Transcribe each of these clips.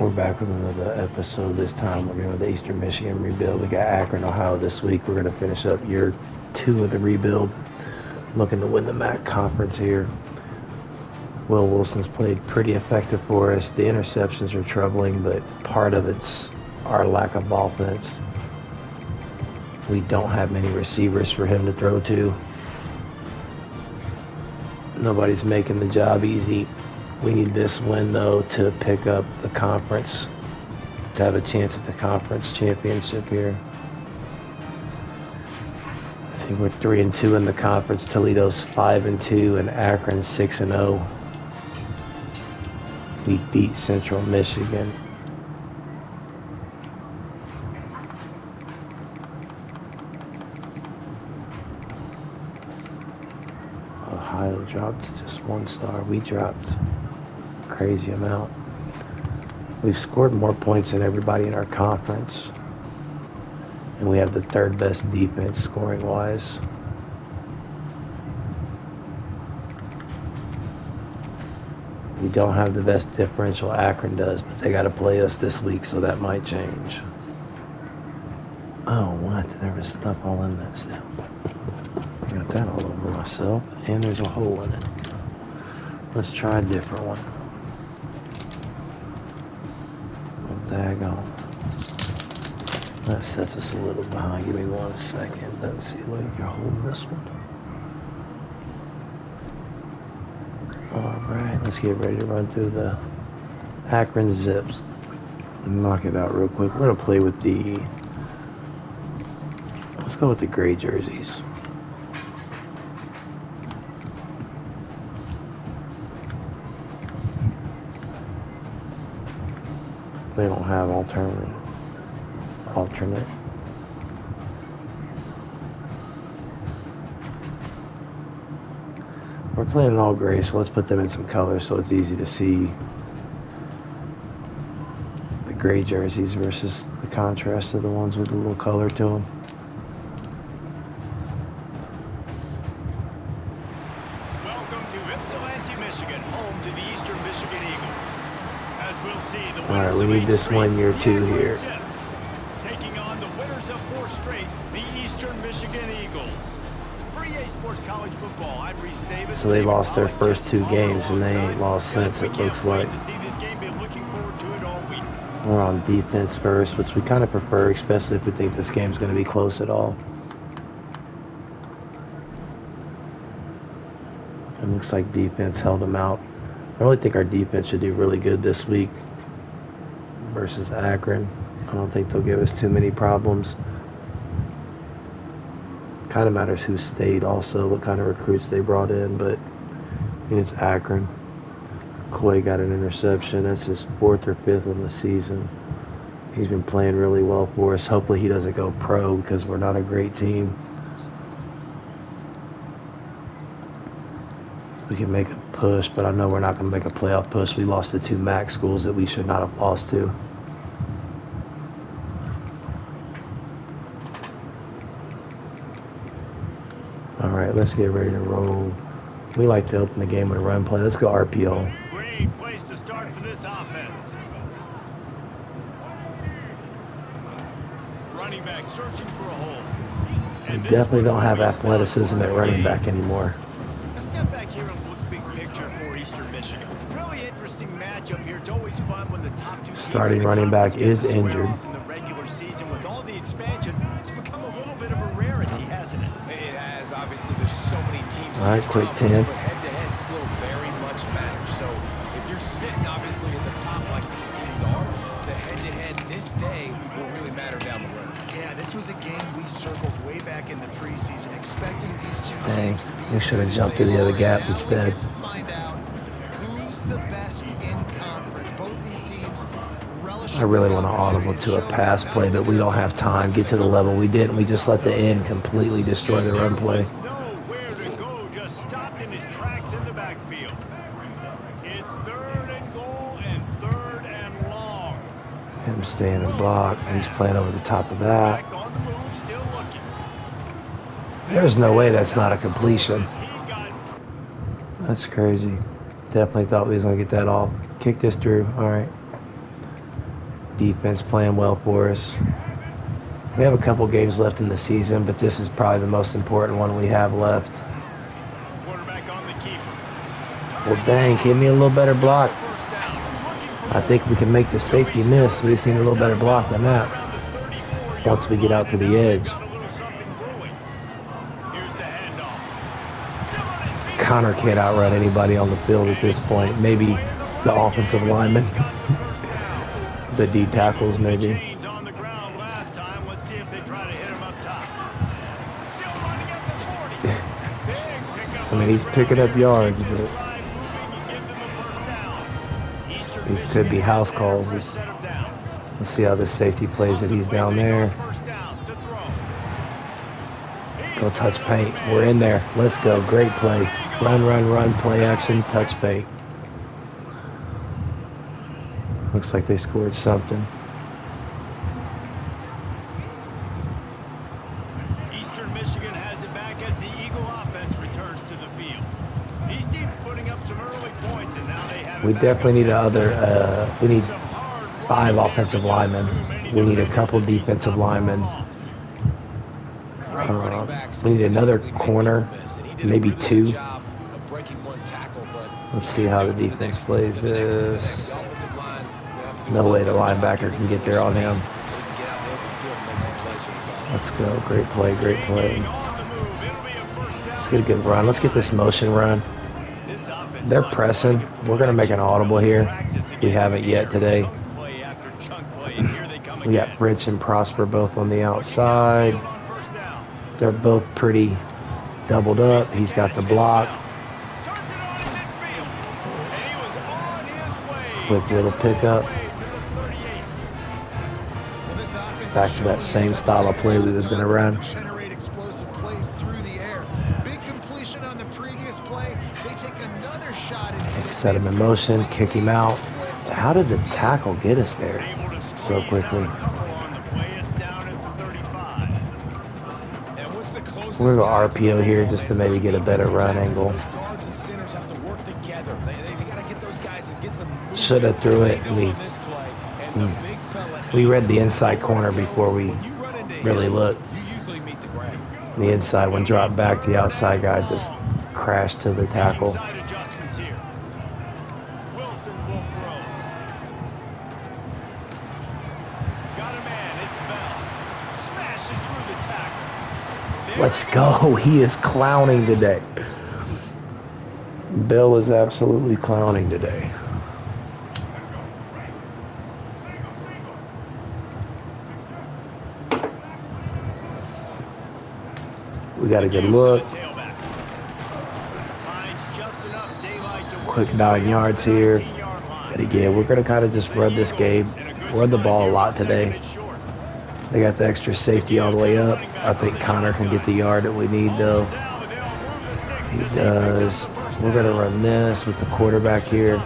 We're back with another episode. This time we're going to the Eastern Michigan rebuild. We got Akron, Ohio this week. We're going to finish up year 2 of the rebuild. Looking to win the MAC conference here. Will Wilson's played pretty effective for us. The interceptions are troubling, but part of it's our lack of offense. We don't have many receivers for him to throw to. Nobody's making the job easy. We need this win, though, to pick up the conference, to have a chance at the conference championship here. I think we're 3-2 in the conference. Toledo's 5-2, and Akron 6-0. We beat Central Michigan. Ohio dropped just 1 star. We dropped a crazy amount. We've scored more points than everybody in our conference. And we have the 3rd best defense scoring wise. We don't have the best differential Akron does, but they got to play us this week, so that might change. Oh, what? There was stuff all in that still. I got that all over myself, and there's a hole in it. Let's try a different one. Oh, daggone. That sets us a little behind. Give me 1 second. Doesn't seem like you're holding this one. Alright, let's get ready to run through the Akron Zips. Knock it out real quick. We're going to play with the... Let's go with the gray jerseys. They don't have alternate. We're playing all gray, so let's put them in some color so it's easy to see the gray jerseys versus the contrast of the ones with a little color to them. Welcome to Ypsilanti, Michigan, home to the Eastern Michigan Eagles. As we'll see, the Alright, we need this one year 2 here. Taking on the winners of 4 straight, the Eastern Michigan Eagles. Sports College Football. I'm Reese Davis. So they lost their first 2 games and they ain't lost since, it looks like. We're on defense first, which we kind of prefer, especially if we think this game's going to be close at all. It looks like defense held them out. I really think our defense should do really good this week versus Akron. I don't think they'll give us too many problems. Kind of matters who stayed also, what kind of recruits they brought in, but I mean, it's Akron. Coy got an interception. That's his 4th or 5th of the season. He's been playing really well for us. Hopefully he doesn't go pro because we're not a great team. We can make a push, but I know we're not going to make a playoff push. We lost to 2 MAC schools that we should not have lost to. Alright, let's get ready to roll. We like to open the game with a run play. Let's go RPO. Great place to start for this offense. Running back searching for a hole. We definitely don't have athleticism at running back anymore. Let's step back here and look big picture for Eastern Michigan. Really interesting matchup here. It's always fun when the top 2 starting running back is injured. In the regular season with all the expansion, it's become a little bit of a rarity, hasn't it? It has. Obviously, there's so many teams. All right, quick 10. But head-to-head still very much matters. So if you're sitting, obviously, at the top like these teams are, the head-to-head this day will really matter down the road. Yeah, this was a game we circled way back in the preseason, expecting these 2 Dang, teams to be. we should have jumped through the other gap instead. Find out who's the best in conference. Both these teams relish. I really want to audible to a pass play, but we don't have time. Get to the level we didn't. We just let the end completely destroy the run play. Nowhere to go, just stopped in his tracks in the backfield. It's 3rd and goal and 3rd and long. Him staying in block. He's playing over the top of that. Back on the move, still looking. There's no way that's not a completion. That's crazy. Definitely thought we was going to get that off. Kick this through. All right. defense playing well for us. We have a couple games left in the season, but this is probably the most important one we have left. Quarterback on the keeper. Well, dang, give me a little better block. I think we can make the safety miss. We just need a little better block than that once we get out to the edge. Connor can't outrun anybody on the field at this point. Maybe the offensive lineman. The D tackles, maybe. I mean, he's picking up yards, but these could be house calls. Let's see how this safety plays it. He's down there. Go touch paint. We're in there. Let's go. Great play. Run, run, run. Play action. Touch paint. Looks like they scored something. Eastern Michigan has it back as the Eagle offense returns to the field. These teams putting up some early points, and now they have. We definitely need we need 5 offensive linemen. We need a couple defensive linemen. We need another corner, maybe 2. Let's see how the defense plays this. No way the linebacker can get there on him. Let's go. Great play, great play. Let's get a good run. Let's get this motion run. They're pressing. We're going to make an audible here. We haven't yet today. We got Rich and Prosper both on the outside. They're both pretty doubled up. He's got the block. Quick little pickup. Back to that same style of play we was going to run. Let's set him in motion, kick him out. How did the tackle get us there so quickly? We're going to RPO here just to maybe get a better run angle. Should have threw it. We read the inside corner before we really looked. The inside one dropped back. The outside guy just crashed to the tackle. Let's go. He is clowning today. Bill is absolutely clowning today. We got a good look. Quick 9 yards here. And again, we're going to kind of just run this game. Run the ball a lot today. They got the extra safety all the way up. I think Connor can get the yard that we need, though. He does. We're going to run this with the quarterback here.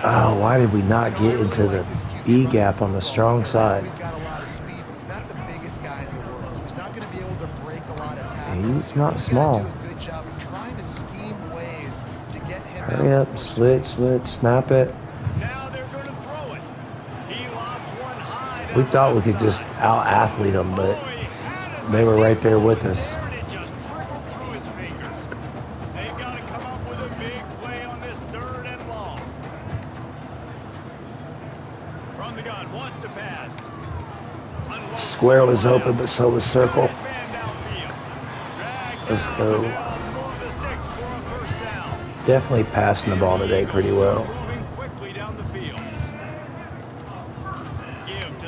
Oh, why did we not get into the E gap on the strong side? He's got a lot of speed, but he's not the biggest guy in the world, so he's not going to be able to break a lot of tackles. He's not small. Do a good job of trying to scheme ways to get him Hurry up, switch, snap it. Now they're going to throw it. He lobs one high. We thought we could just out-athlete them, but they were right there with us. It just trickled through his fingers. They've got to come up with a big play on this 3rd and long. From the gun, wants to pass. Square was open, but so was circle. Let's go. Definitely passing the ball today pretty well.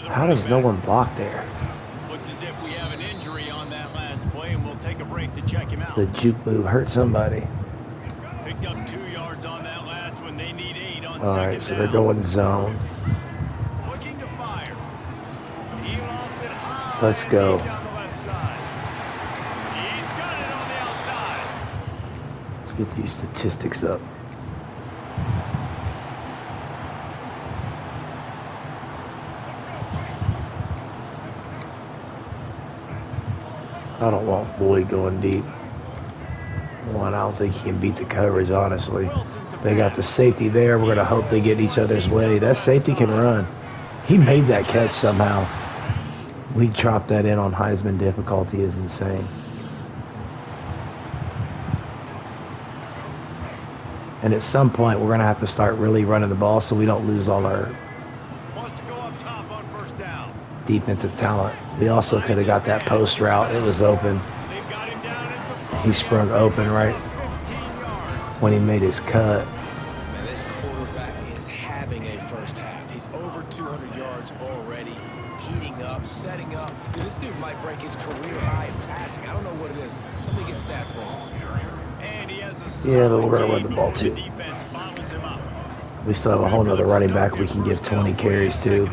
How does no one block there? Looks as if we have an injury on that last play, and we'll take a break to check him out. The juke move hurt somebody. Picked up 2 yards on that last one. They need 8 on All right, so they're going zone. Looking to fire. He lofts it high. Let's go. Down the left side. He's got it on the outside. Let's get these statistics up. I don't want Floyd going deep. One, I don't think he can beat the coverage, honestly. Wilson to They got the pass. safety there. We're going to hope they get each other's way. That safety can run. He made that catch somehow. We dropped that in on Heisman difficulty is insane. And at some point, we're going to have to start really running the ball so we don't lose all our Wants to go up top on first down. defensive talent. We also could have got that post route. It was open. They've got him down at the He sprung open right 15 yards. when he made his cut. Man, this quarterback is having a first half. He's over 200 yards already, heating up, setting up. Dude, this dude might break his career high in passing. I don't know what it is. Somebody get stats for him. And he has a Yeah, but we're going to solid run the ball lead too. before the defense bottles him up. We still have a whole nother running back we can give 20 carries to.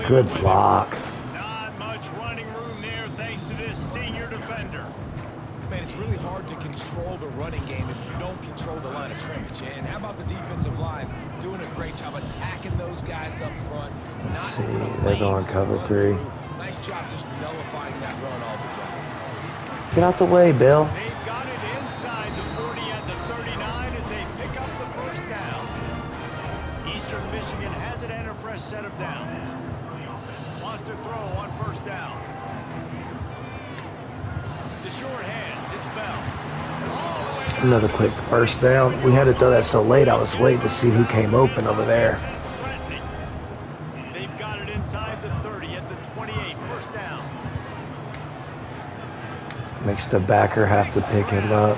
Good block. Not much running room there thanks to this senior defender. Man, it's really hard to control the running game if you don't control the line of scrimmage. And how about the defensive line doing a great job attacking those guys up front? Let's Not see, opening they're going lanes to cover run 3. through. Nice job just nullifying that run altogether. Get out the way, Bill. They've got it inside the 40 at the 39 as they pick up the first down. Eastern Michigan has it and a fresh set of downs. Wants to throw on first down. The short hands, it's Bell. All the way down. Another quick first down. We had to throw that so late. I was waiting to see who came open over there. Threatening. They've got it inside the 30 at the 28, first down. Makes the backer have to pick him up.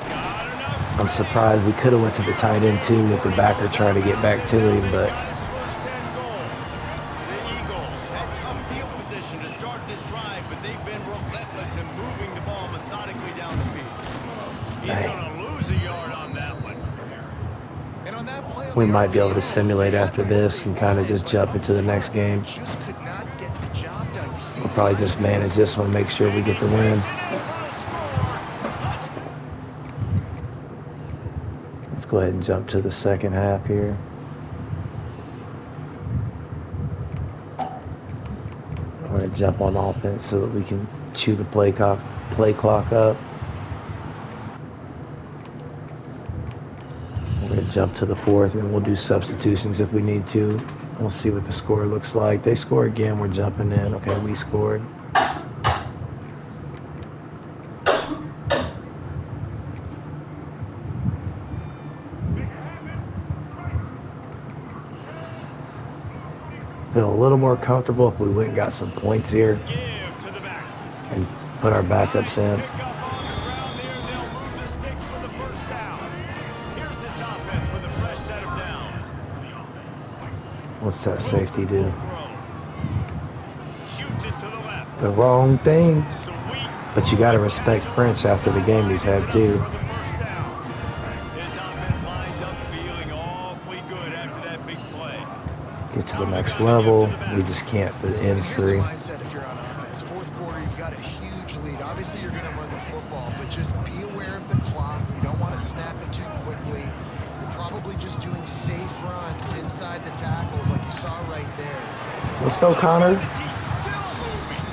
Got enough I'm surprised we could have went to the tight end too with the backer trying to get back to him, but First and goal. The Eagles had tough field position to start this drive, but they've been relentless in moving the ball methodically down the field. He's going to lose a yard on that one. And on that play, we might be able to simulate after this and kind of just jump into the next game. Just could not get the job done. You see, We'll probably just manage this one, make sure we get the win. Let's go ahead and jump to the second half here. We're going to jump on offense so that we can chew the play clock up. We're going to jump to the fourth, and we'll do substitutions if we need to. We'll see what the score looks like. They score again, we're jumping in. Okay, we scored. Feel a little more comfortable if we went and got some points here Give to the back. and put our backups in. Pick up on the ground there. They'll move the sticks for the first down. Here's this offense with a fresh set of downs. What's that safety do? Shoots it to the left. The wrong thing. Sweet. But you got to respect Prince after the game he's had too. For the first down. This offense lines up feeling awfully good after that big play. Get to the next level. We just can't. The end's here's the free. mindset if you're on offense. Fourth quarter, you've got a huge lead. Obviously, you're going to run the football, but just be aware of the clock. You don't want to snap it too quickly. You're probably just doing safe runs inside the tackles like you saw right there. Let's go, Connor. Is he still moving?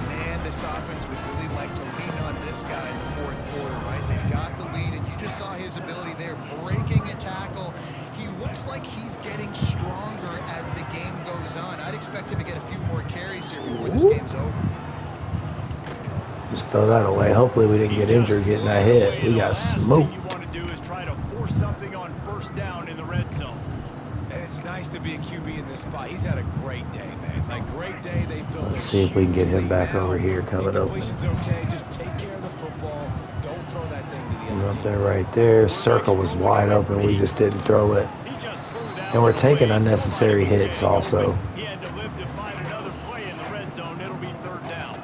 Man, this offense would really like to lean on this guy in the fourth quarter, right? They've got the lead, and you just saw his ability there, breaking a tackle. He looks like he's getting stronger as the game goes on. I'd expect him to get a few more carries here before this game's over. Just throw that away. Hopefully we didn't get injured getting that hit. We got Last thing smoked. you want to do is try to force something on first down in the red zone. And it's nice to be a QB in this spot. He's had a great day, man. Like, great day. They built Let's a see if we can get him huge back lead over now. here, covered open. Incompletion's okay. Just take care of the football. Don't throw that thing to the We're other up team. there right there. Circle was wide open. We just didn't throw it. He just threw that And we're one taking away. unnecessary Nobody was hits getting also. open. He had to live to find another play in the red zone. It'll be third down.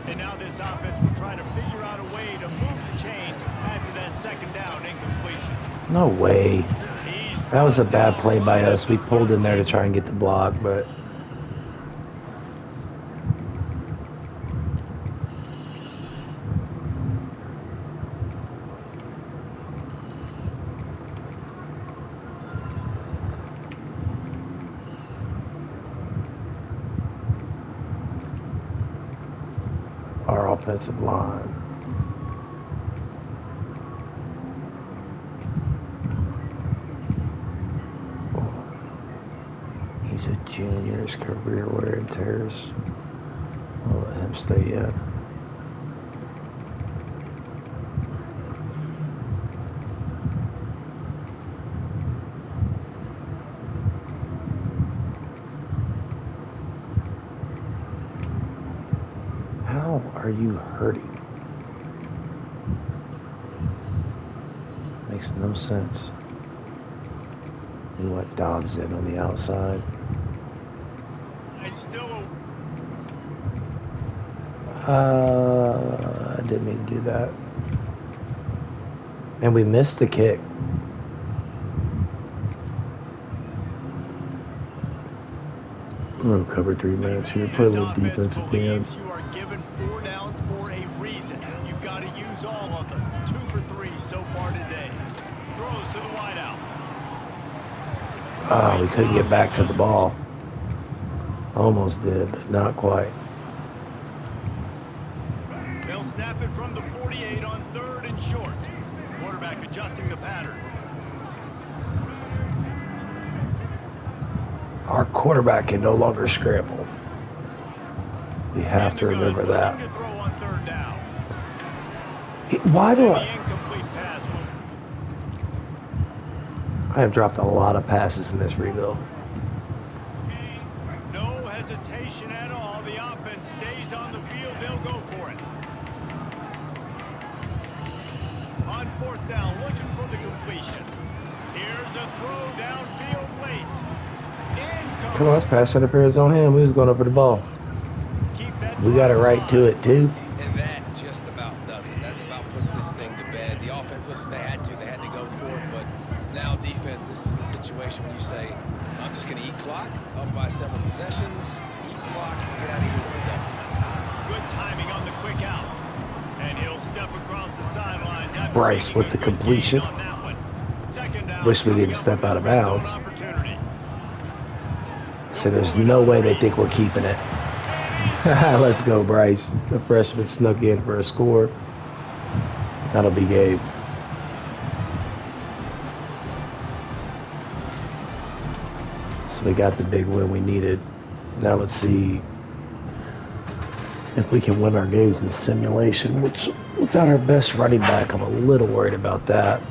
And now this offense will try to figure out a way to move the chains after that second down incompletion. No way. He's That was a bad play by us. We pulled in there to try and get the block, but our offensive line. Jr.'s career wear and tears. I'll let him stay in. How are you hurting? Makes no sense. We let Dobbs in on the outside. It's still I didn't mean to do that. And we missed the kick. I'm going to cover 3 minutes here. Play a This little offense defense at the end. believes you are given 4 downs for a reason. You've got to use all of them. 2 for 3 so far today. Throws to the wideout. Oh, we couldn't get back to the ball. Almost did, but not quite. They'll snap it from the 48 on 3rd and short. Quarterback adjusting the pattern. Our quarterback can no longer scramble. We have to remember that. Looking to throw on 3rd down. Why do The incomplete pass. I have dropped a lot of passes in this rebuild. No hesitation at all. The offense stays on the field. They'll go for it. On 4th down, looking for the completion. Here's a throw downfield late. Incomplete. Come on, let's pass interference on him. We was going up for the ball. We got it right to it, too. And that just about does it. That about puts this thing to bed. The offense, listen, they had to go for it, but now defense, this is the situation when you say, I'm just going to eat clock, up by several possessions, eat clock, get out of here with a double. Good timing on the quick out. And he'll step across the sideline. Bryce with the completion. Wish we didn't step out of bounds. So there's no way they think we're keeping it. Let's go, Bryce. The freshman snuck in for a score. That'll be Gabe. So we got the big win we needed. Now let's see if we can win our games in simulation, which without our best running back, I'm a little worried about that.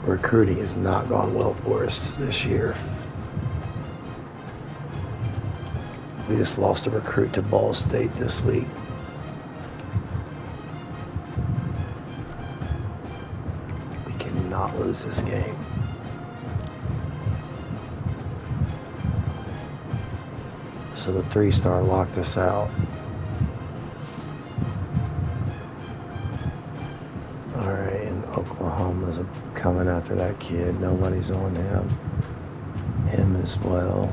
Recruiting has not gone well for us this year. We just lost a recruit to Ball State this week. We cannot lose this game. So the 3-star locked us out. Alright, and Oklahoma's coming after that kid. Nobody's on him. Him as well.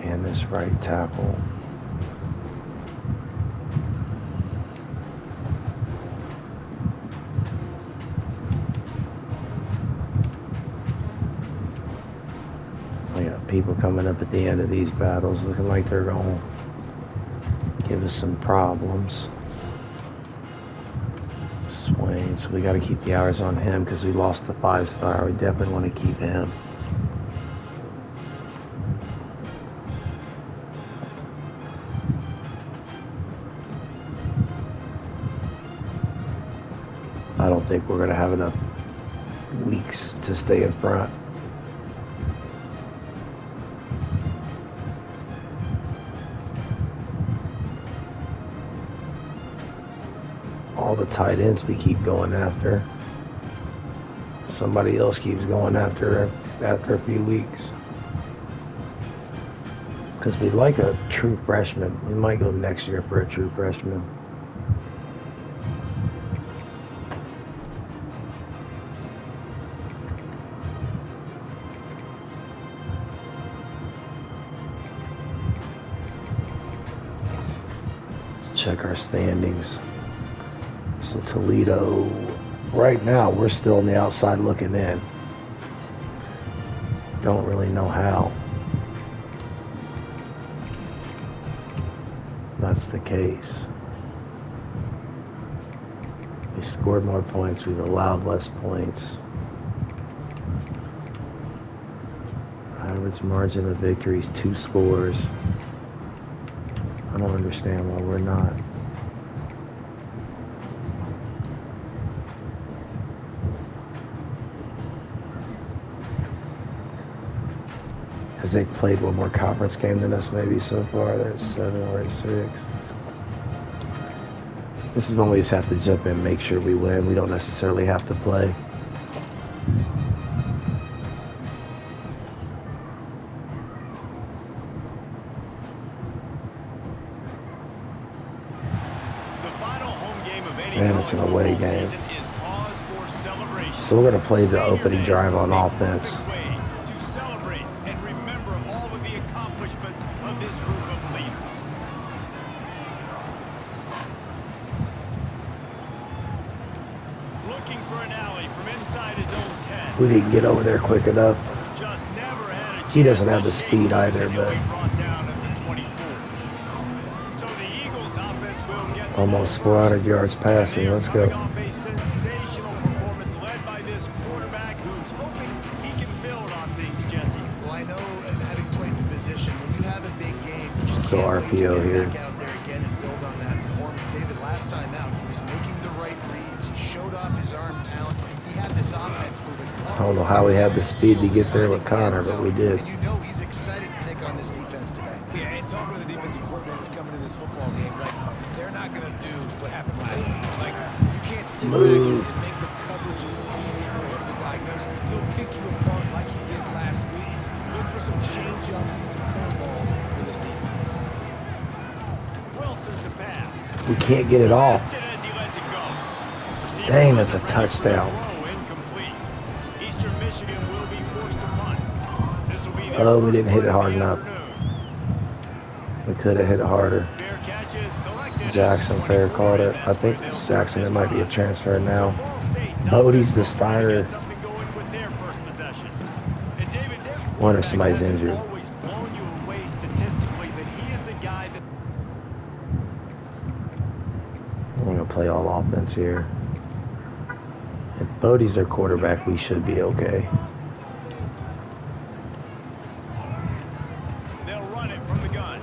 And this right tackle. We got people coming up at the end of these battles looking like they're going to give us some problems. Swain, so we got to keep the hours on him because we lost the 5-star. We definitely want to keep him. I don't think we're going to have enough weeks to stay in front. All the tight ends we keep going after. Somebody else keeps going after a few weeks. Because we like a true freshman. We might go next year for a true freshman. Check our standings. So Toledo, right now, we're still on the outside looking in. Don't really know how. that's the case. We scored more points. We've allowed less points. Average margin of victory is 2 scores. I don't understand why we're not. Because they played one more conference game than us maybe so far. That's 7 or 6. This is when we just have to jump in and make sure we win. We don't necessarily have to play. And it's an away game. So we're going to play the opening drive on offense. To celebrate and remember all of the accomplishments of this group of leaders. Looking for an alley from inside his own 10. We didn't get over there quick enough. Just never had a chance. He doesn't have the speed either, but almost 400 yards passing. Let's go. A sensational performance led by this quarterback who's hoping he can build on things, Jesse. Well, I know, having played the position, when you have a big game, you just Let's go can't wait to RPO get here. back out there again and build on that performance. David, last time out, he was making the right reads. He showed off his arm talent. He had this offense moving up. I don't know how we had the speed to get there with Connor, but we did. And you know he's excited to take on this defense today. Yeah, and talking to the defensive coordinators coming to this football game, like, they're not going to do what happened last week. Like, you can't sit back and make the coverages easy for him to diagnose. He'll pick you apart like he did last week. Look for some change-ups and some curveballs for this defense. Wilson to pass. We can't get it off. As he lets it go. Receiver Dang, that's a ready for touchdown. the throw, incomplete. Eastern Michigan will be forced to punt. This will be their Oh, we first didn't hit it punt of hard the enough. afternoon. We could have hit it harder. Fair catch is collected. Jackson fair caught it. I think it's Jackson. It might be a transfer now. Bodie's the starter. Wonder if somebody's injured. Always blown you away statistically, but he is a guy that We're going to play all offense here. If Bodie's their quarterback, we should be okay. they'll run it from the gun.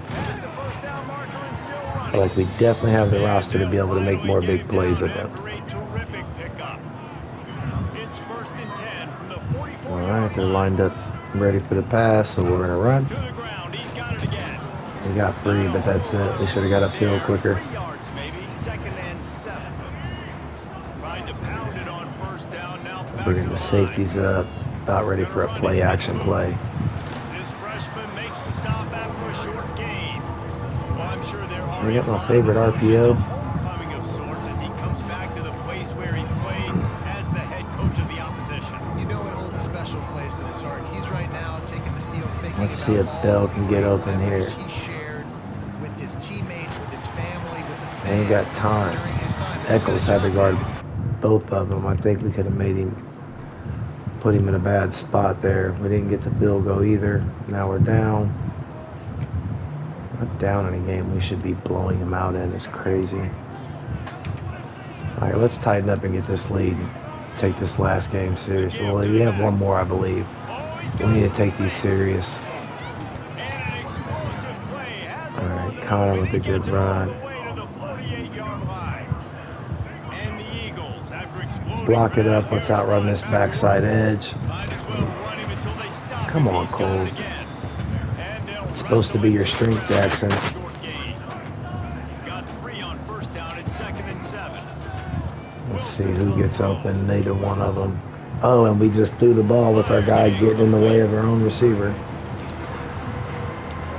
Missed a first down marker and still I running. feel like we definitely have the roster to be able to make more big plays at them. After a terrific pickup. It's 1st and 10 from the 44. All right, they're lined up ready for the pass, so we're going to run. To the ground. He's got it again. We got 3, but that's it. We should have got upfield quicker. 3 yards maybe. 2nd and 7. Trying to pound it on 1st down now. Back Bringing to the line. safeties up. About ready for a play action play. This freshman makes the stop after a short gain. Well, I'm sure they're I already got my favorite RPO. homecoming of sorts as he comes back to the place where he played as the head coach of the opposition. You know it holds a special place in his heart. He's right now taking the field, thinking Let's see if about Bell all can the get great open here. memories he shared with his teammates, with his family, with the Ain't fans got time. during his time. He's got a Eccles had to job guard there. both of them. I think we could have made him, put him in a bad spot there. We didn't get the field goal either. Now we're down. Not down in a game we should be blowing him out in. It's crazy. All right, let's tighten up and get this lead. Take this last game serious. Well, we have one more, I believe. We need to take these serious. And an explosive play has All him right, on the Connor move, with a and he good gets it all run. the way to the 48-yard line. And the Eagles, after exploding Block it for up. a Let's huge outrun run this back backside edge. might as well run him until they stop Come him. on, He's got Cole. it again. And they'll It's supposed to be your wrestle it strength, Jackson. short gain. Got 3 on 1st down at 2nd and 7. Let's see who gets open. Neither one of them. Oh, and we just threw the ball with our guy getting in the way of our own receiver.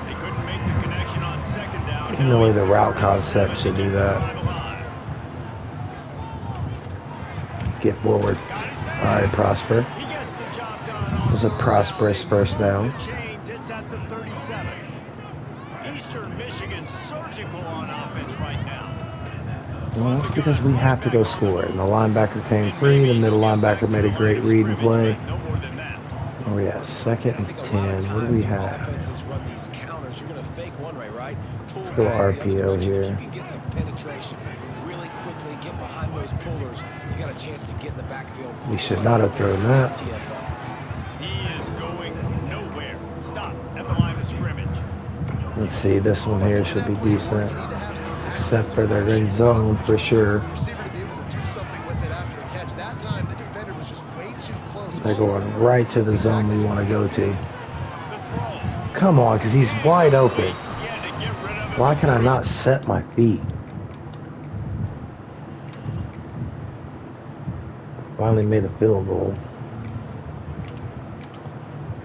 They couldn't make the connection on 2nd down. You know, the route concept should do that. Get forward. All right, Prosper. He gets the job done on It was a prosperous first down. chains. It's at the 37. Eastern Michigan surgical on offense right now. Well, that's because we have to go score it. And the linebacker came free. The middle linebacker made a great read and play. No more than that. Where are we at? 2nd I and think a lot of 10. What do we times when have? offenses run these counter corners, you're going to fake one way, right? Pull Let's go guys the other RPO direction. If here. you can get some penetration really quickly, get behind those pullers, you got a chance to get in the backfield. We should not have thrown that. He is going nowhere. Stop at the line of scrimmage. Let's see, this one here should be decent. Except for their end zone, for sure. The receiver to be able to do something with it after the catch. That time, the defender was just way too close. They're going right to the zone we want to go to. Come on, because he's wide open. Why can I not set my feet? Finally made a field goal.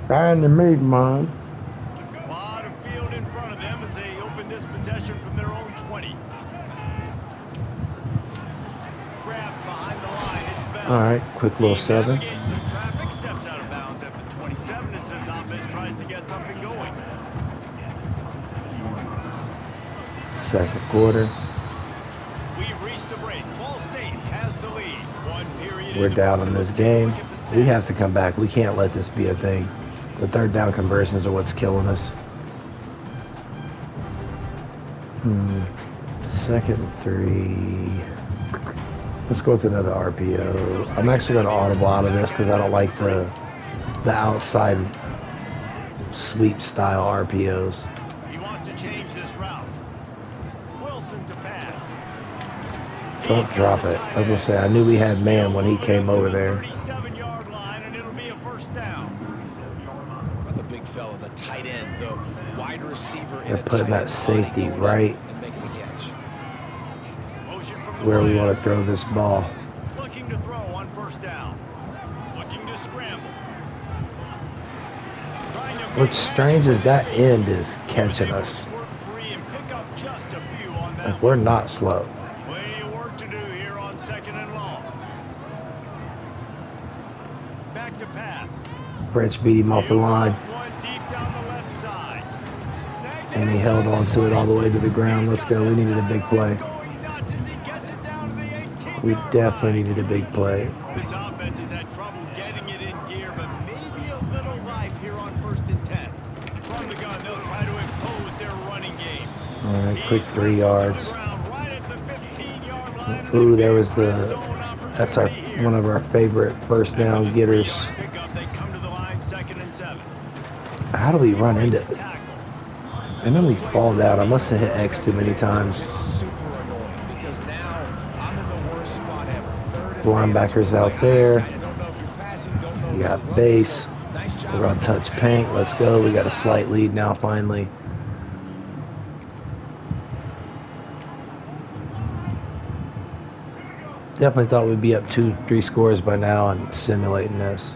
Finally made mine. A lot of field in front of them as they open this possession from their own 20. Grab behind the line. It's Bell. All right, quick little 7. Navigates some traffic, steps out of bounds at the 27 as this offense tries to get something going. Second quarter. We've reached the break. Ball State has the lead. One period. We're down in this game. We have to come back. We can't let this be a thing. The third down conversions are what's killing us. Second and 3. Let's go to another RPO. I'm actually going to audible out of this because I don't like the outside sweep style RPOs. He wants to change this route. Wilson to pass. Don't drop it. I was going to say, I knew we had man when he came over there. 37-yard line, and it'll be a first down. The big fella, the tight end, the wide receiver. They're putting that safety right and making the catch. Motion from the where we wide. want to throw this ball. Looking to throw on first down. Looking to scramble. Trying to What's strange is that end is catching us. work free and pick up just a few on that. Like, we're not slow. Plenty of work to do here on second and long. Back to pass. French beat him off the line, One deep down the left side. Snags it and he inside held the on to it all the way to the ground. Let's go. We needed a big play. Going nuts as he gets it down to the 18-yard We line. definitely needed a big play. This offense has had trouble getting it in gear, but maybe a little life here on 1st and 10. From the gun, they'll try to impose their running game. All right, quick He's 3 wrestled to the yards. ground right at the 15-yard line. Ooh, there was Red the. zone That's our opportunity here. one of our favorite first down getters. Pickup, they come to the line, 2nd and 7. How do we run into Breaks it? the tackle. And then we fall down. I must have hit X too many times. Super annoying because now I'm in the worst spot ever. Third and Linebackers out there. I don't know if you're passing, don't know We if you're got running, base. so nice job. We're gonna touch paint. Let's go. We got a slight lead now. Finally. Definitely thought we'd be up 2-3 scores by now and simulating this.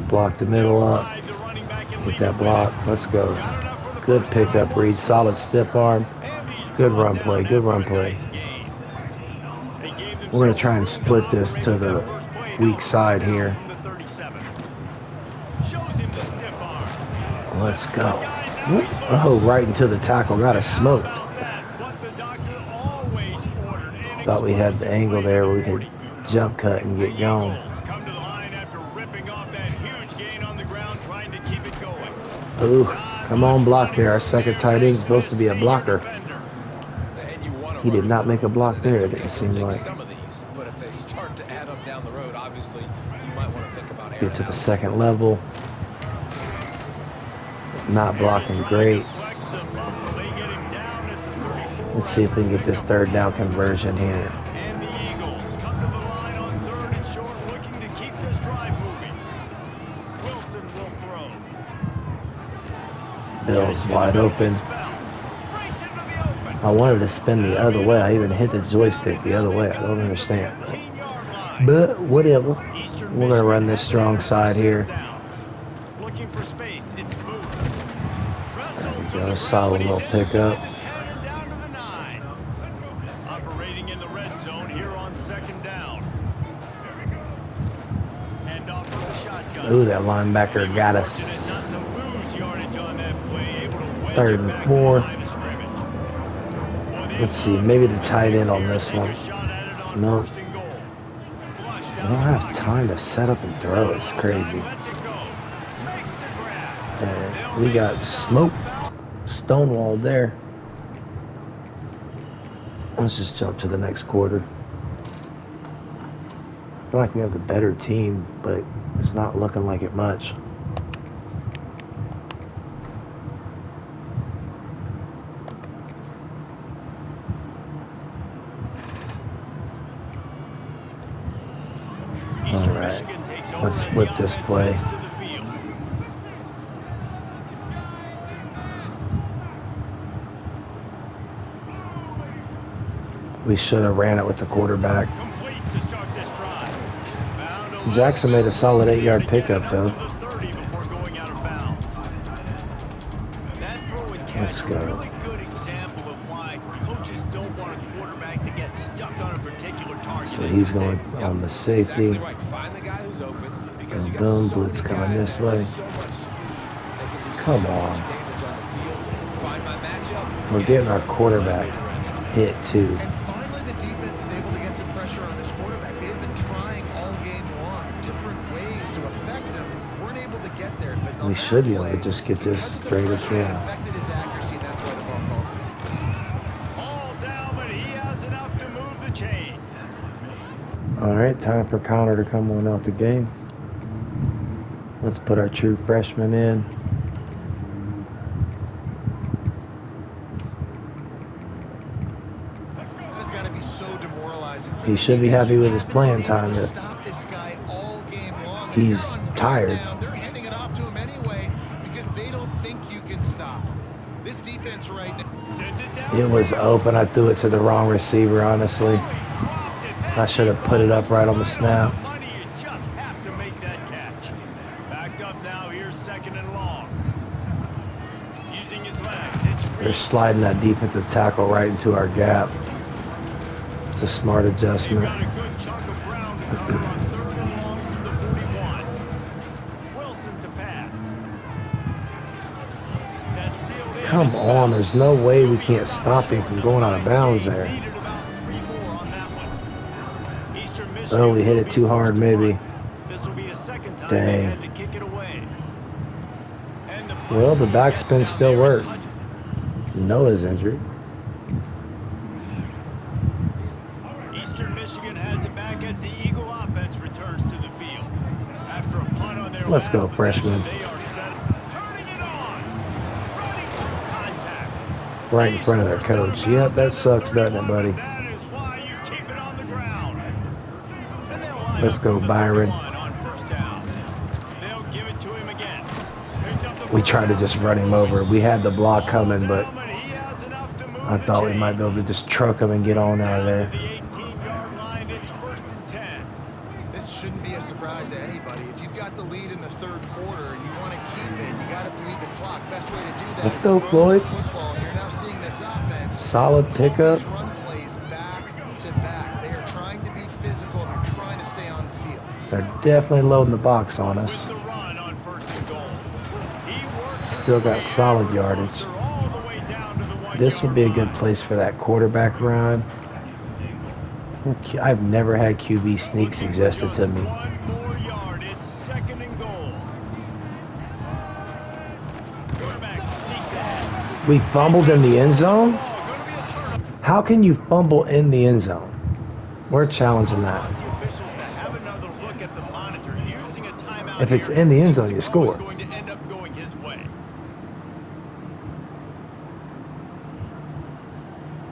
Block the middle up. Ride the running back and Get lead that the block. way. Let's go. Got enough for the Good first down. pickup, Reed. Solid stiff arm. And he's Good brought run down play. Good run after a play. nice gain. They gave We're gonna themselves try and room split this to operate the with that first play. weak Now side first down here. from the 37. Shows him the stiff arm. Let's go. Guys, now he's loose. Oh, right into the tackle. Got us smoked. How about that? What the doctor always ordered. An Thought we had the explosive angle play there to where we the could 40. jump cut and The get going. Eagles come to the line after ripping off that huge gain on the ground, trying to keep it going. Ooh, come on, block there. Our second tight end's supposed to be a blocker. And you want to He did run not it. make a block there, That's it didn't okay. seem Take like. some of these, but if they start to add up down the road, obviously you might want to think about Get to airing the out. second level. Not blocking great. Let's see if we can get this third down conversion here. And the Eagles come to the line on 3rd and short, looking to keep this drive moving. Wilson will throw. Bill's wide open. Breaks into the open. I wanted to spin the other way. I even hit the joystick the other way. I don't understand. 15-yard line. But whatever. Eastern We're gonna run Michigan this has strong their side here. downs. Looking for space. It's moved. There we go. Solid little pickup. Down to the 9. Operating in the red zone here on 2nd down. And off from the shotgun. Ooh, that linebacker got us. Fortunate not to lose yardage on that play, able to wedge 3rd it and back to the 4. line of scrimmage. Well, they Let's see, look maybe the for tight end on mistakes this here one. and take a shot at it on Nope. 1st and goal. Flush I down don't the have pocket. time to set up and throw. It's crazy. Lets it go. Makes the grab. And we got smoked. stonewalled there. Let's just jump to the next quarter. I feel like we have the better team, but it's not looking like it much. All right, let's flip this play. We should have ran it with the quarterback. Jackson made a solid 8-yard pickup, though. Let's go. Really good example of why coaches don't want a quarterback to get stuck on a particular target. So he's going on the safety. Exactly right. Find the guy who's open because you got Boom, so blitz many coming guys this that way. have so much speed, they can do Come so on. much damage on the field. Find my matchup. We're getting our quarterback hit, too. And finally, the defense is able to get some pressure on this quarterback. They've been trying all game long, different ways to affect him. Weren't able to get there, but We should be able to just get this straight up in. in. Affected his accuracy, and that's why the ball falls in. All down, but he has enough to move the chains. All right, time for Connor to come on out the game. Let's put our true freshman in. That's got to be so demoralizing. He should be happy with his playing time. Stop this guy all game long. He's tired. They're handing it off to him anyway because they don't think you can stop him. This defense right now. It was open. I threw it to the wrong receiver, honestly. I should have put it up right on the snap. You just have to make that catch. Backed up now. Here's second and long. Using his legs. They're sliding that defensive tackle right into our gap. It's a smart adjustment. Got a good chunk of ground to cover on third and long from the 41. Wilson to pass. That's real. Come on, there's no way we can't stop him from going out of bounds there. Oh, we hit it too hard, maybe. Dang. Well, the backspin still worked. Noah's injured. Eastern Michigan has it back as the Eagle offense returns to the field. After a punt on their Let's go, freshman. they are set, turning it on, running through contact. Right in front of their coach. Yep, that sucks, doesn't it, buddy? That is why you keep it on the ground. Let's go, Byron. They'll give it to him again. We tried to just run him over. We had the block coming, but I thought we might be able to just truck him and get on out of there. This shouldn't be a surprise to anybody. If you've got the lead in the third quarter and you want to keep it, you got to bleed the clock. Best way to do that. Let's go, Floyd. Football. You're now seeing this offense. Solid pickup. Run plays back to back. They are trying to be physical and they're trying to stay on the field. They're definitely loading the box on us. Still got solid yardage. This would be a good place for that quarterback run. I've never had QB sneak suggested to me. We fumbled in the end zone? How can you fumble in the end zone? We're challenging that. If it's in the end zone, you score.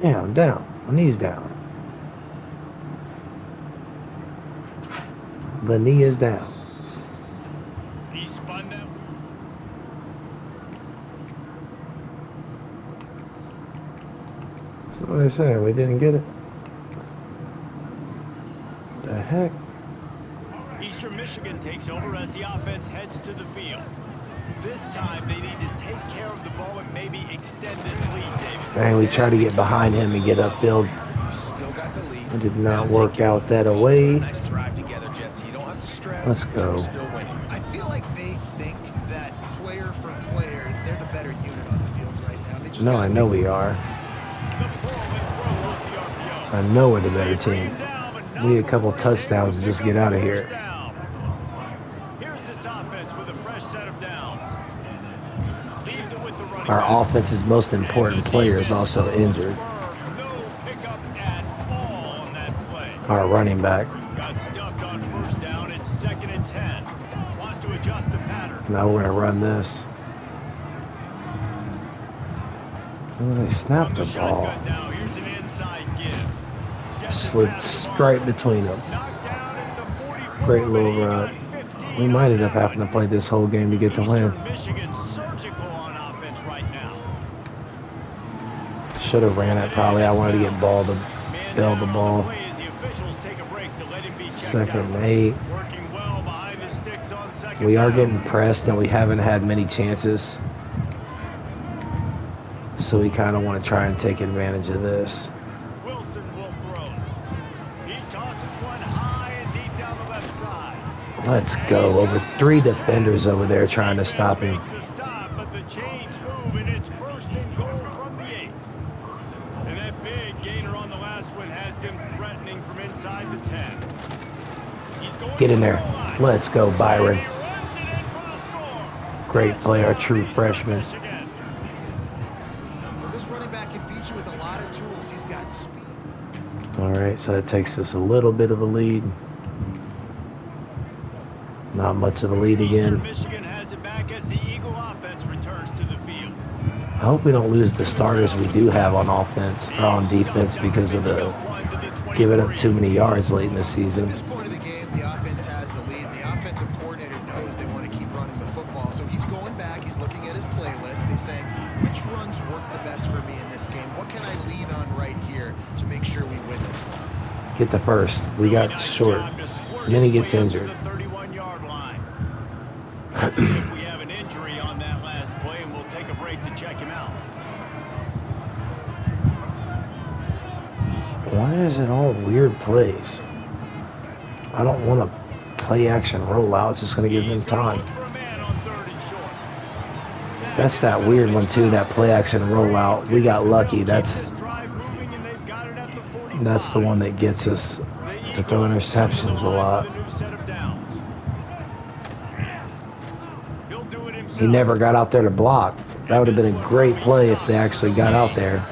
Yeah, I'm down. My knee's down. The knee is down. He spun them. So what I say, we didn't get it. The heck? Eastern Michigan takes over as the offense heads to the field. This time they need to take care of the ball and maybe extend this lead, David. Dang, we tried to get behind him and get upfield. Still got the lead. It did not work out that away. Nice drive together, Jesse. You don't have to stress. Let's go. You're still winning. I feel like they think that player for player, they're the better unit on the field right now. They just No, gotta I know make we are. I know we're the better team. We need a couple touchdowns to just get out of here. Our offense's most important player is also injured. No pickup at all on that play. Our running back. Got stuffed on first down. It's 2nd and 10. Wants to adjust the pattern. Now we're going to run this. They snapped the ball. Now here's an inside give. Slid straight between them. Great little run. We might end up having to play this whole game to get the win. Michigan surgical on offense right now. Should have ran it probably. I wanted to get ball to bail the ball. 2nd and 8. We are getting pressed and we haven't had many chances. So we kind of want to try and take advantage of this. Wilson will throw. He tosses one high and deep down the left side. Let's go. Over 3 defenders over there trying to stop him. But the chains move and it's 1st and goal from the 8. And that big gainer on the last one has them threatening from inside the 10. He's going Get in there. Let's go, Byron. Great play, our true freshman. All right, so that takes us a little bit of a lead. Not much of a lead again. Michigan has it back as the Eagle offense returns to the field. I hope we don't lose the starters we do have on offense or on defense because of the giving up too many yards late in the season. At this point of the game, the offense has the lead. The offensive coordinator knows they want to keep running the football, so he's going back. He's looking at his playlist. He's saying, which runs work the best for me in this game? What can I lean on right here to make sure we win this one? Get the first. We got short. And then he gets injured. Let's see if we have an injury on that last play, and we'll take a break to check him out. Why is it all weird plays? I don't want to play action rollout. It's just going to give them time. That's that weird one too, that play action rollout. We got lucky. That's the one that gets us to throw interceptions a lot. He never got out there to block. That would have been a great play if they actually got out there.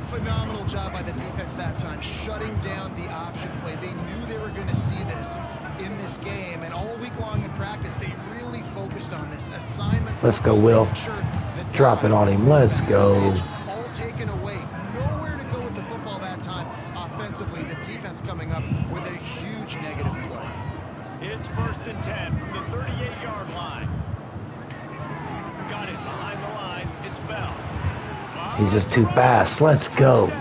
Phenomenal job by the defense that time, shutting down the option play. They knew they were going to see this in this game, and all week long in practice, they really focused on this assignment. Let's go, Will. Drop it on him. Let's go. All taken away. Nowhere to go with the football that time. Offensively, the defense coming up with a huge negative play. It's 1st and 10 from the 38-yard line. Got it behind the line. It's Bell. He's just too fast. Let's go.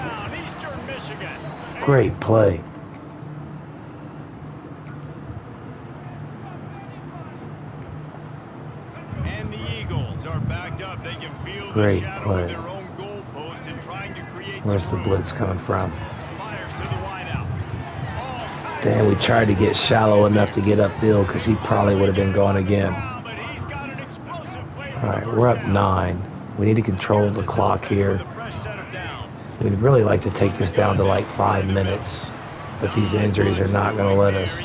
Great play. And the Eagles are backed up. They can feel Great the shadow play. of their own goalpost and trying to create. Where's the blitz coming from? Fires to the wideout. Damn, we tried to get shallow enough to get upfield because he probably would have been gone again. All right, we're up 9. We need to control the clock here. We'd really like to take this down to like 5 minutes, but these injuries are not going to let us.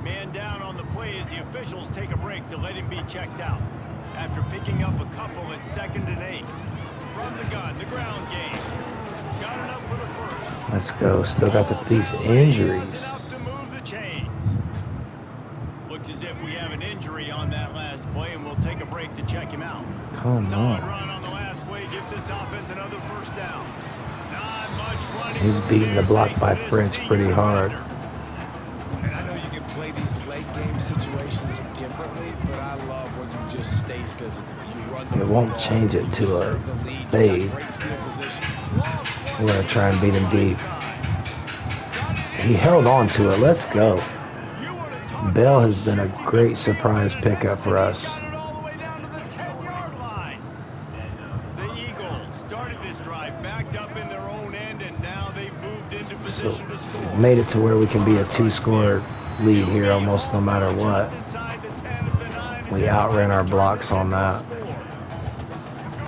Man down on the play as the officials take a break to let him be checked out. After picking up a couple at 2nd and 8. From the gun, the ground game. Got enough for the first. Let's go. Still got these injuries. Looks as if we have an injury on that last play, and we'll take a break to check him out. Come Solid on. run on the last play gives this offense another 1st down. Not much running. He's beating the block by French pretty hard. And I know you can play these late game situations differently, but I love when you just stay physical. You run the It won't football, change it to a serve the lead, you got fade. great field position. We're going to try and beat him deep. He held on to it. Let's go. Bell has been a great surprise pickup for us. So made it to where we can be a 2-score lead here almost no matter what. We outran our blocks on that.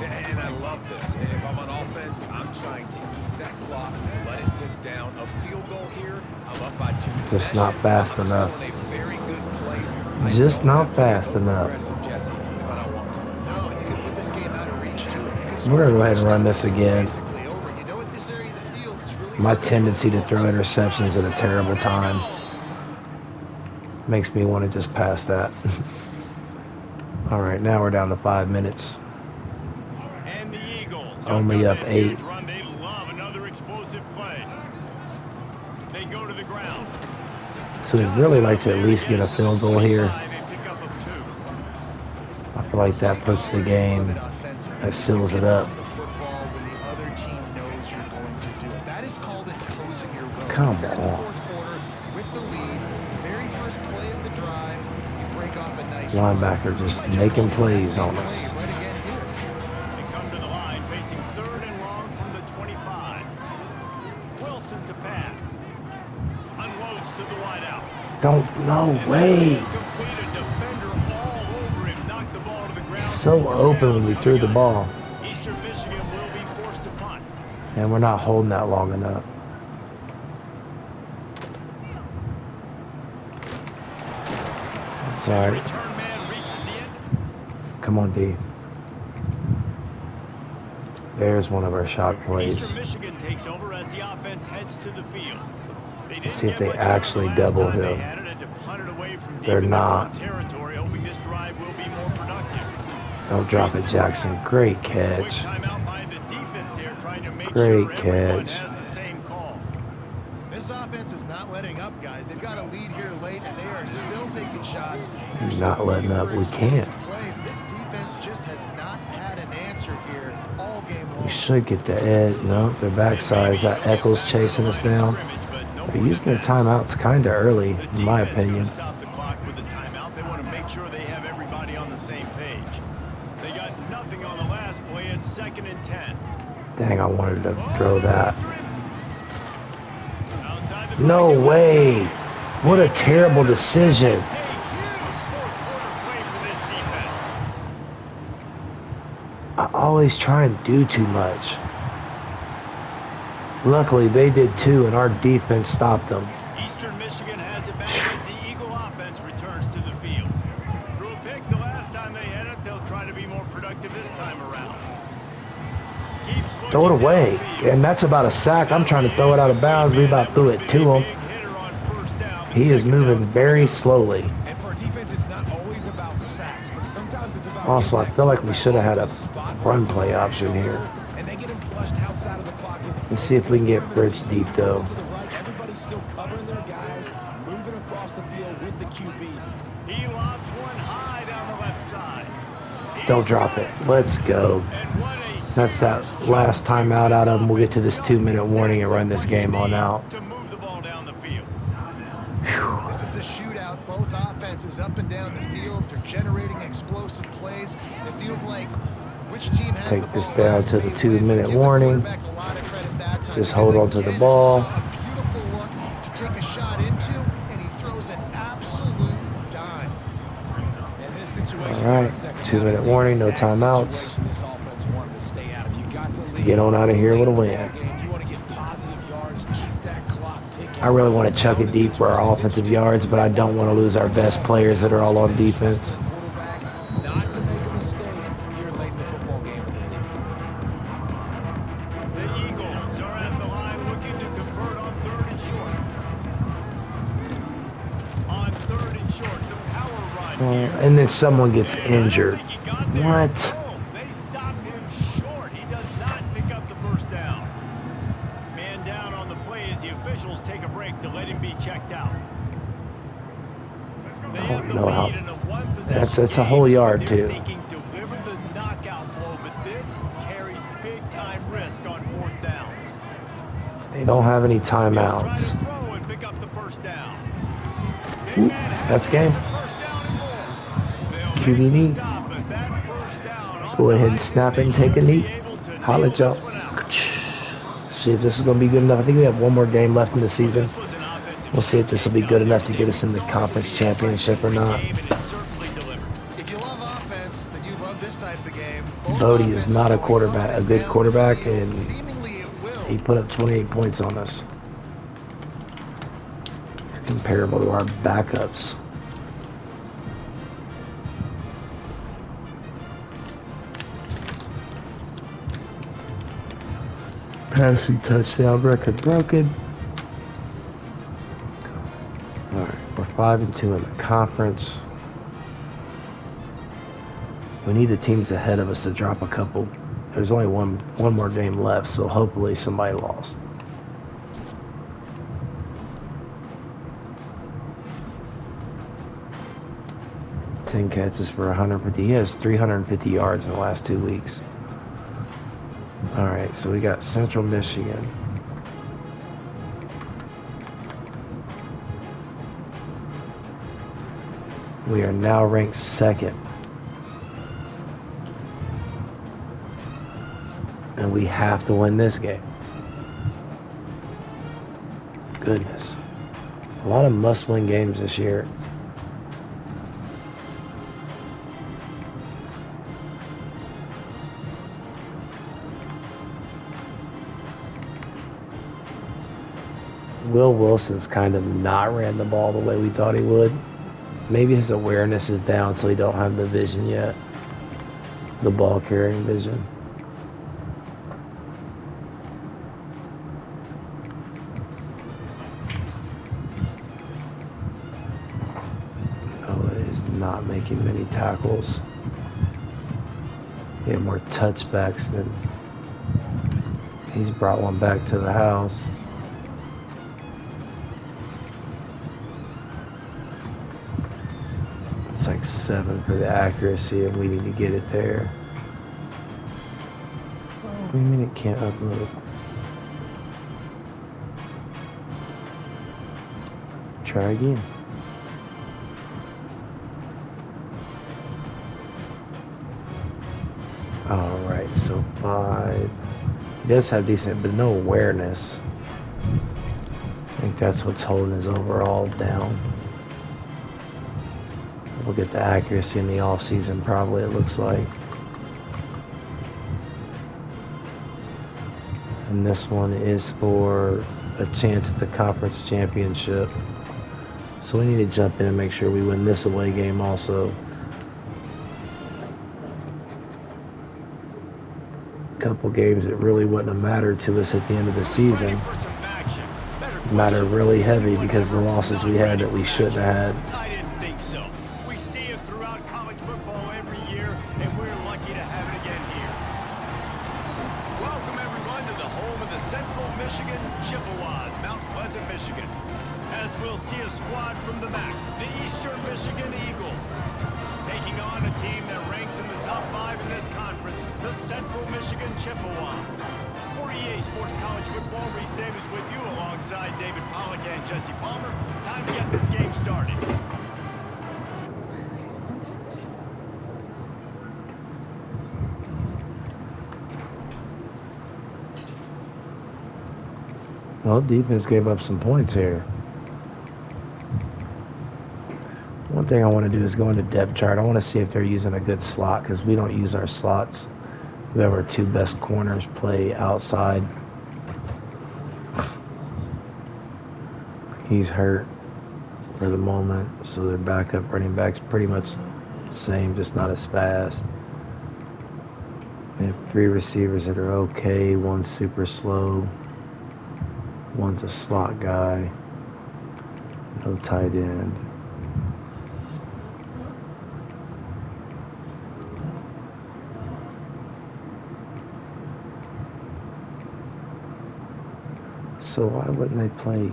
And I love this. And if I'm on offense, I'm trying to eat that clock, let it tick down. A field goal here, I'm up by 2 Just not fast enough. Still in a very good play pace. Just not fast enough. Jesse, if I don't want to. No, and you can put this game out of reach too. You can We're score gonna a go ahead and run touchdown, this again. basically over. You know, at this area of the field, it's really My hard to throw tendency the to throw football. interceptions at a terrible time makes me want to just pass that. All right, now we're down to 5 minutes. And the Eagles just Only got up that 8. huge run. They love another explosive play. They go to the ground. So we'd really like to at least get a field goal here. I feel like that puts the game, that seals it up. Come on. Linebacker just making plays on us. They come to the line facing 3rd and long from the 25. Wilson to pass. Unloads to the wideout. No way. So open when we threw the ball. Eastern Michigan will be forced to punt. And we're not holding that long enough. Sorry. Return man reaches the end. Come on, D. There's one of our shot plays. Eastern Michigan takes over as the offense heads to the field. Let's see if they actually double him. They're not. Territory, hoping this drive will be more productive. Don't drop it, Jackson. Great catch. Great catch. This offense is not letting up, guys. They've got a lead here late, and they are still taking shots. Not letting up. We can't. This defense just has not had an answer here all game long. We should get the edge. No, their backside. That Eccles chasing us down. They're using their timeouts kind of early, in my opinion. Stop the clock with a timeout. They want to make sure they have everybody on the same page. They got nothing on the last play. It's 2nd and 10. Dang, I wanted to throw that. No way. What a terrible decision. I always try and do too much. Luckily, they did too, and our defense stopped them. Eastern Michigan has it back as the Eagle offense returns to the field. Threw a pick the last time they had it. They'll try to be more productive this time around. Throw it away. And that's about a sack. I'm trying to throw it out of bounds. We about threw it to him. He is moving very slowly. And for defense, it's not always about sacks, but sometimes it's about. Also, I feel like we should have had a run play option here. And they get him flushed outside of the pocket. Let's see if we can get Bridge deep, though. Everybody's still covering their guys, moving across the field with the QB. He lobs one high down the left side. Don't drop it. Let's go. That's that last timeout out of them. We'll get to this 2-minute warning and run this game on out. To move the ball down the field. This is a shootout. Both offenses up and down the field. They're generating explosive plays. It feels like which team has Take this down to the 2-minute warning. Just hold on to the ball. A beautiful look to take a shot into, and he throws an absolute dime. All right, 2-minute warning, no timeouts. Get on out of here with a win. I really want to chuck it deep for our offensive yards, but I don't want to lose our best players that are all on defense. Not to make a mistake here late in the football game. The Eagles are at the line looking to convert on 3rd and short. On 3rd and short, the power run here. And then someone gets injured. What? They stop him short. He does not pick up the first down. Man down on the play as the officials take a break to let him be checked out. They have the lead in a one-possession That's a whole yard, game. too. They can deliver the knockout blow, but this carries big-time risk on 4th down. They don't have any They'll try to timeouts. throw and pick up the first down. Ooh, that's game. QB Stop, but that first down Go ahead and snap it and take a knee. Holla, Joe. See if this is going to be good enough. I think we have one more game left in the season. We'll see if this will be good enough to get us in the conference championship or not. If you love offense, then you love this type of game. Bodie is not a quarterback, a good quarterback, and Seemingly it will. he put up 28 points on us. Comparable to our backups. Passing touchdown record broken. All right, we're 5-2 in the conference. We need the teams ahead of us to drop a couple. There's only one more game left, so hopefully somebody lost. Ten catches for 150. He has 350 yards in the last 2 weeks. All right, so we got Central Michigan. We are now ranked second. And we have to win this game. Goodness. A lot of must-win games this year. Will Wilson's kind of not ran the ball the way we thought he would. Maybe his awareness is down, so he don't have the vision yet. The ball carrying vision. Noah is not making many tackles. He had more touchbacks than he's brought one back to the house. It's like 7 for the accuracy, and we need to get it there. What do you mean it can't upload? Try again. Alright, so 5. He does have decent, but no awareness. I think that's what's holding his overall down. We'll get the accuracy in the offseason, probably, it looks like. And this one is for a chance at the conference championship. So we need to jump in and make sure we win this away game also. Couple games that really wouldn't have mattered to us at the end of the season matter really heavy because of the losses we had that we shouldn't have had. I didn't think so. We see it throughout college football every year, and we're lucky to have it again here. Welcome everyone to the home of the Central Michigan Chippewas, Mount Pleasant, Michigan. As we'll see a squad from the MAC, the Eastern Michigan Eagles, taking on a team that ranks in the top 5 in this conference, the Central Michigan Chippewas. For EA Sports College Football, Reese Davis with you alongside David Pollack and Jesse Palmer. Time to get this game started. Well, defense gave up some points here. One thing I want to do is go into depth chart. I want to see if they're using a good slot because we don't use our slots. We have our 2 best corners play outside. He's hurt for the moment, so their backup running back's pretty much the same, just not as fast. We have 3 receivers that are okay. One's super slow. One's a slot guy. No tight end. So why wouldn't they play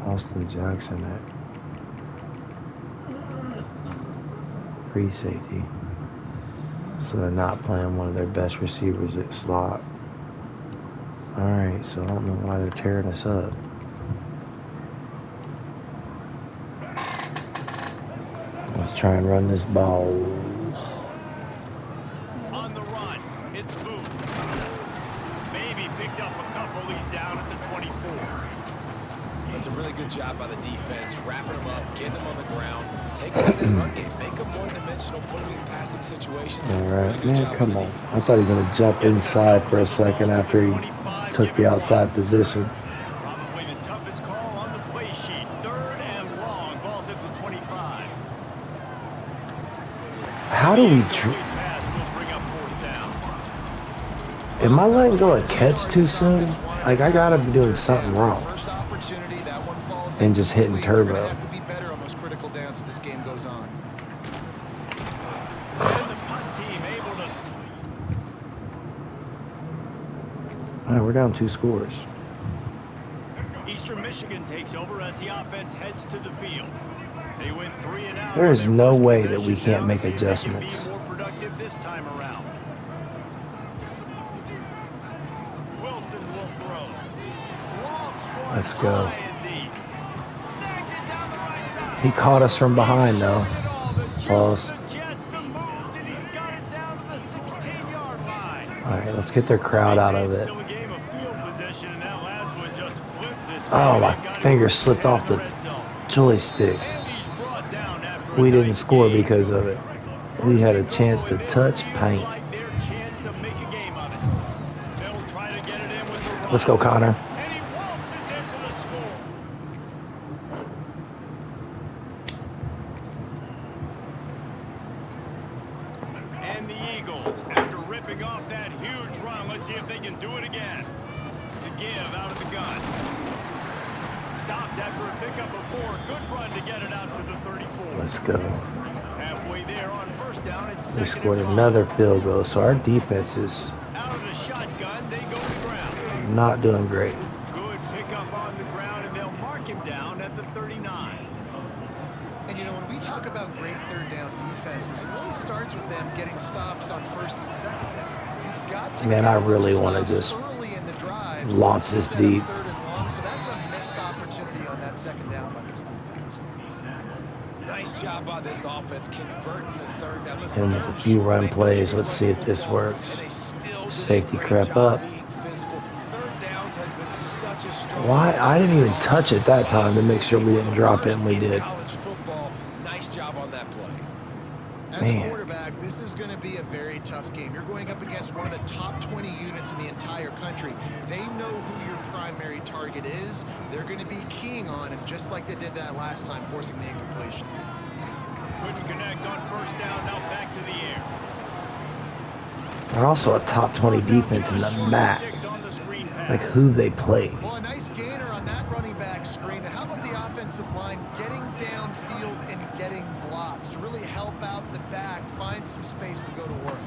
Austin Jackson at free safety? So they're not playing one of their best receivers at slot. Alright, so I don't know why they're tearing us up. Let's try and run this ball. On the run, it's Booth. Maybe picked up a couple. He's down at the 24. That's a really good job by the defense, wrapping them up, getting them on the ground, taking away that run game, make them one-dimensional, putting them in passing situations. Alright, man, come on. I thought he was going to jump inside for a second after he took the outside position. Probably the toughest call on the play sheet. 3rd and long. Ball's at the 25. How do we... Am I letting go of catch too soon? Like, I gotta be doing something wrong. First opportunity, that one falls And just hitting incomplete. They're gonna turbo. have to be better on those critical downs as this game goes on. And the punt team able to... All right, we're down 2 scores. Eastern Michigan takes over as the offense heads to the field. They went 3 and out. There is no first way that we possession. can't Now make see if they can adjustments. be more productive this time around. Wilson will throw. Lofts one Let's go. high and deep. Snags it down the right side. He caught us from behind, though. Showing it all. The juice, Pause. the jets, the moves, and he's got it down to the 16-yard line. All right, let's get their crowd out of it. Still a game of field position, and that last one just flipped this Oh, way. my They've got finger it slipped 10 off in the red zone. joystick. And he's brought down after a We didn't nice score game. because of it. We First had a and chance goal, to and this touch feels paint. like their chance to make a game of it. They'll try to get it in with the run. Let's go, Connor. And he waltzes in for the score. And the Eagles, after ripping off that huge run, let's see if they can do it again. The give out of the gun. Stopped after a pickup of 4. Good run to get it out to the 34. Let's go. Halfway there on first down. It's We 2nd scored and 5. another field goal, so our defense is Out of the shotgun, they go to the ground. not doing great. Good pickup on the ground, and they'll mark him down at the 39. And you know, when we talk about great third down defenses, it really starts with them getting stops on first and second down. You've got to Man, get I those really wanna stops just early in the drive, launch this instead of deep. third and long. So that's a missed opportunity on that second down by this defense. Nice job by this offense converting the third down. Hit him with a few run plays. Let's see if this works. Safety crept up. Why? I didn't even touch it that time to make sure we didn't drop it, and we did. Nice job on that play. As Man. a quarterback, this is going to be a very tough game. You're going up against one of the top 20 units in the entire country. They know who your primary target is. They're going to be keying on him, just like they did that last time, forcing the incompletion. Couldn't connect on first down. Now back to the air. They're also a top 20 defense in the MAC. Like who they play. Well, a nice gainer on that running back screen. How about the offensive line getting downfield and getting blocks to really help out the back, find some space to go to work?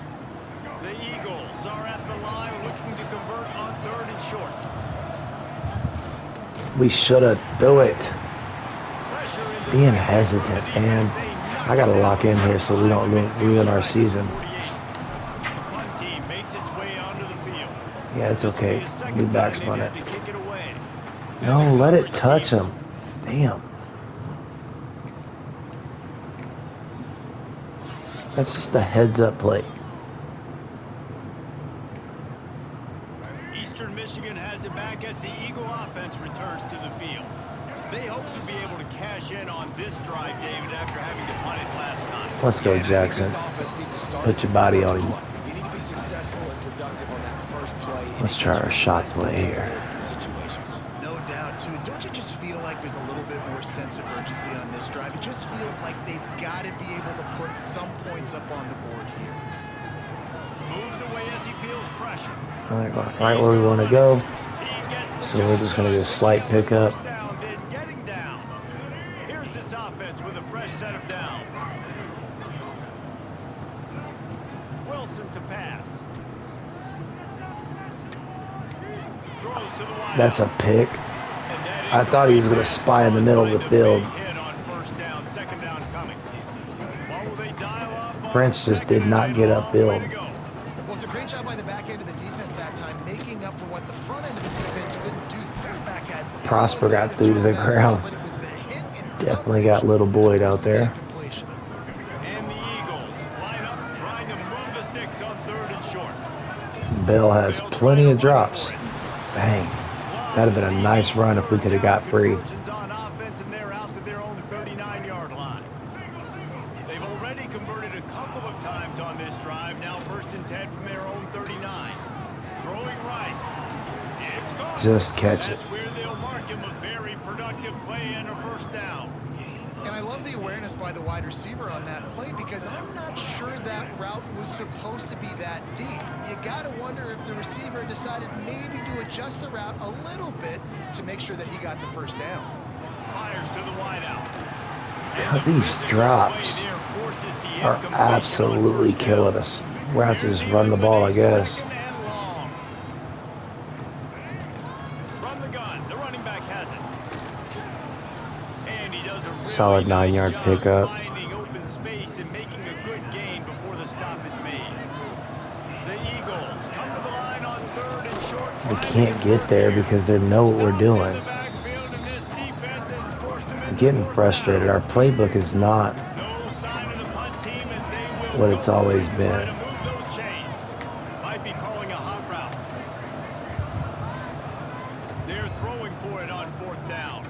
The Eagles are at the line looking to convert on 3rd and short. We should have do it. Pressure is Being hesitant, man. I gotta lock in here so we don't ruin our season. The punt team makes its way onto the field. Yeah, it's okay. We backspun it. To kick it away. No, let it touch him. Damn. That's just a heads-up play. Eastern Michigan has it back as the Eagle offense returns to the field. They hope to be able to cash in on this drive, David, after having to punt it last time. Let's go, Jackson. Put your body on him. You need to be successful and productive on that first play. Let's try our shot play here. No doubt, too. Don't you just feel like there's a little bit more sense of urgency on this drive? It just feels like they've got to be able to put some points up on the board here. Moves away as he feels pressure. Right where we want to go. He gets the So we're just going to get a slight pickup. down, then getting down. Here's this offense with a fresh set of downs. Wilson to pass. Throws to the wide. That's a pick. And that I thought he was going to spy in the middle of the field. hit on first down, second down coming. What will they dial up on French just second did and not a get long upfield. way to go? Well, it's a great job by the back end of the defense that time, making up for what the front end of the defense couldn't do. The quarterback had Prosper got through to the ground. but it was the hit and Definitely got little Boyd out there. completion. And the Eagles line up trying to move the sticks on 3rd and short. Bell has plenty of drops. Dang. That'd have been a nice run if we could have got free. Conversions on offense, and they're out to their own 39-yard line. They've already converted a couple of times on this drive. Now 1st and 10 from their own 39. Throwing right. It's caught. Just catch it. That's where they'll mark him a very productive play and a first down. And I love the awareness by the wide receiver on that play because I'm not sure that route was supposed to be that deep. You got to wonder if the receiver decided maybe to adjust the route a little bit to make sure that he got the first down. Fires to the wideout. God, these drops are absolutely killing us. We're going to have to just run the ball, I guess. From the gun, the running back has it. And he does a really Solid 9-yard nice pickup. job finding open space and making a good gain before the stop is made. The Eagles come to the line on 3rd and short. We can't get there because they know what we're doing. I'm getting frustrated. Our playbook is not what it's always been. Might be calling a hot route. They're throwing for it on 4th down.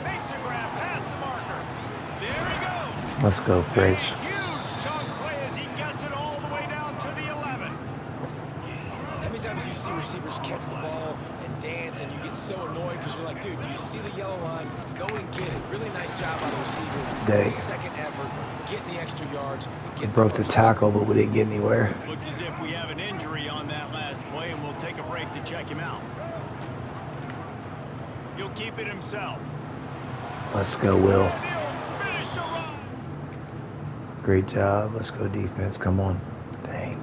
Makes a grab past the marker. There he goes. Let's go, Grinch. Huge chunk play as he gets it all the way down to the 11. How many times do you see receivers catch the ball and dance and you get so annoyed because you're like, dude, do you see the yellow line? Go and get it. Really nice job by the receiver. Dang. Second effort, getting the extra yards. We broke the tackle, but we didn't get anywhere. Looks as if we have an injury on that last play, and we'll take a break to check him out. He'll keep it himself. Let's go, Will. And he'll finish the run. Great job. Let's go, defense. Come on. Dang.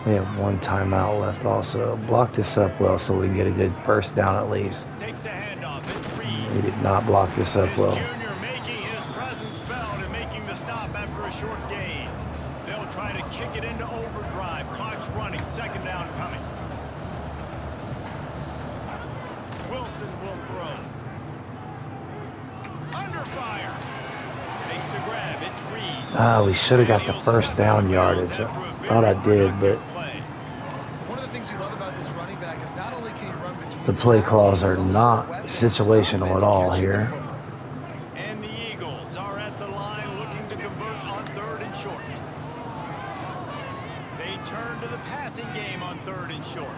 We have 1 timeout left also. Block this up well so we can get a good first down at least. Takes the handoff. It's Reed. We did not block this up well. Junior making his presence felt and making the stop after a short gain. They'll try to kick it into overdrive. Clock's running. 2nd down coming. Wilson will throw. Under fire. Makes the grab. It's Reed. Ah, we should have got the first down yardage. I thought I did, but One of the things you love about this running back is not only can he run between the play calls tackles, are he's also not a weapon. situational at all Catching the here. football. And the Eagles are at the line looking to convert on 3rd and short. They turn to the passing game on 3rd and short.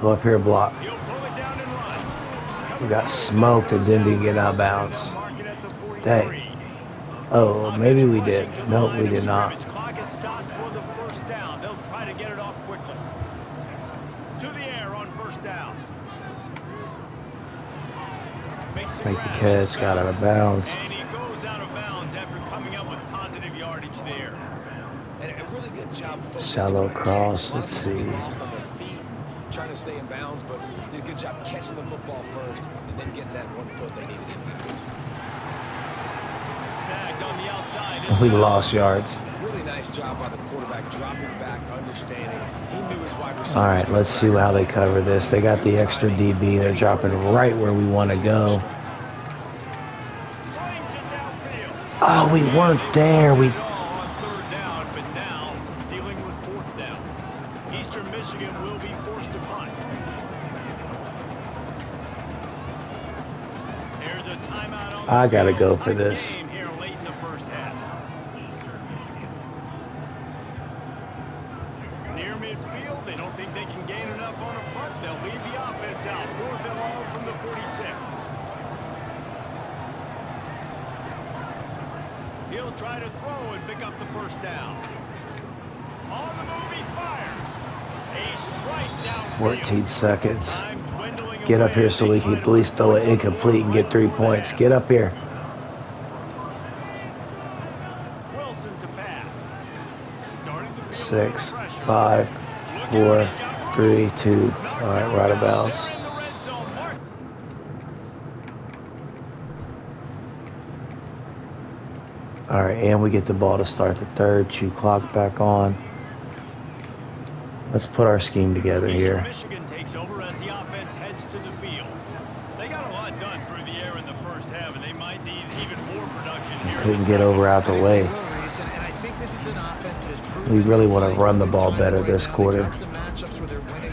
Go up here, block. He'll pull it down and run. We got smoked and didn't get out of bounds. Dang. Oh, maybe we did. Nope, we did not. Clock is stopped for the first down. They'll try to get it off quickly. To the air on 1st down. Make the catch, got out of bounds. And he goes out of bounds after coming up with positive yardage there. And a really good job focusing Shallow on the cross, catch. let's A lot of them see. get lost on their feet and trying to stay in bounds, but did a good job catching the football first and then getting that 1 foot they needed impact. Snagged on the outside. We lost yards. Really nice job by the quarterback, dropping back, understanding. He knew his wide receiver. All right, let's see how they cover this. They got the extra DB. They're dropping right where we want to go. Slings it downfield. Oh, we weren't there. We On 3rd down, but now dealing with 4th down. Eastern Michigan will be forced to punt. There's a timeout on the I gotta field. go for Tight this. game here late in the first half. Near midfield, they don't think they can gain enough on a punt. They'll lead the offense out. 4th and long from the 46. He'll try to throw and pick up the first down. On the move, he fires. A strike downfield. 14 seconds. Time dwindling Get up away here as so they we try can to at least throw it force it incomplete and get 3 points. Get up here. Wilson to pass. Starting to feel 6, the pressure. 5, Look 4, out, he's got room. 3, 2. All right, we're out of bounds. They're in the red zone. Mark. All right, and we get the ball to start the 3rd. Chew clock back on. Let's put our scheme together Eastern here. Michigan takes over as the offense heads to the field. They got a lot done through the air in the first half, and they might need even more production here. Couldn't get over out the way. And I think this is an offense that is We really want to run the ball better this quarter. Some matchups where they're winning